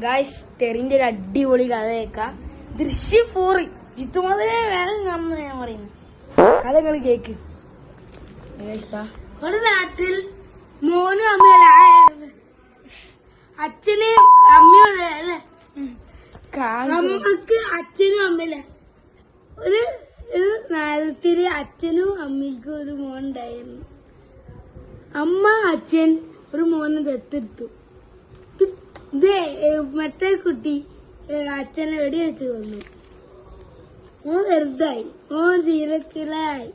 Guys തെറിന്റെ ഒരു അടിപൊളി കഥ കേൾക്കാം. ദൃശ്യം 4 ജിത്തുമതേ വേഗം കാണുന്ന ഞാൻ പറയുന്നു. കഥകൾ കേക്ക്. ഒരു നാട്ടിൽ മോനും അമ്മയല്ല, അച്ഛന് അമ്മയോടെ അല്ലെ, അമ്മക്ക് അച്ഛനും അമ്മയില്ല. ഒരു നേരത്തില് അച്ഛനും അമ്മയ്ക്കും ഒരു മോൻ ഉണ്ടായിരുന്നു. അമ്മ അച്ഛൻ ഒരു മോനെ ദത്തെടുത്തു. മറ്റേ കുട്ടി അച്ഛനെ വെടിവെച്ച് കൊന്നു. ഓൻ വെറുതായി, ഓൻ ജീവക്കിലായി.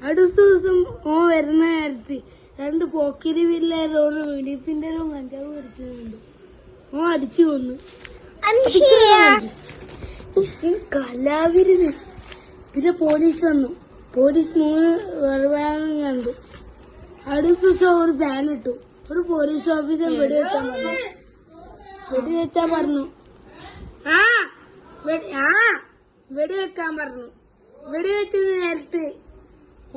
അടുത്ത ദിവസം ഓൻ വരുന്ന നേരത്ത് 2 പോക്കിരി പിള്ളേരോട് വെടിപ്പിന്റെ കഞ്ചാവ് എടുക്കുന്നുണ്ട്. ഓൻ അടിച്ചു കൊന്നു. കലാവിരുന്ന്. പിന്നെ പോലീസ് വന്നു. പോലീസ് 3 വെറുവാകം കണ്ടു. അടുത്ത ദിവസം ഒരു ബാൻ ഇട്ടു. ഒരു പോലീസ് ഓഫീസർ വെടിവെച്ചാൻ പറഞ്ഞു. വെടിവെക്കാൻ പറഞ്ഞു. വെടിവെച്ച നേരത്ത്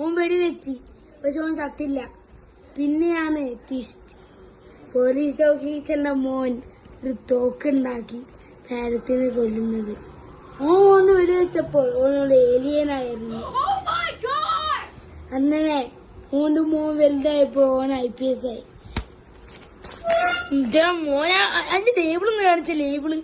ഓൻ വെടിവെച്ച്, പക്ഷെ ഓൻ ചത്തില്ല. പിന്നെയാണ് ട്വിസ്റ്റ്. പോലീസ് ഓഫീസറിന്റെ മോൻ ഒരു തോക്കുണ്ടാക്കി പാരത്തിനെ കൊല്ലുന്നത്. ഓന് വെടിവെച്ചപ്പോൾ ഓനോട് ഏലിയനായിരുന്നു. അങ്ങനെ ഓന്റെ മോൻ വലുതായപ്പോ ഓൻ IPS ആയി. മോനെ അതിന്റെ ലേബിളൊന്ന് കാണിച്ച ലേബിള്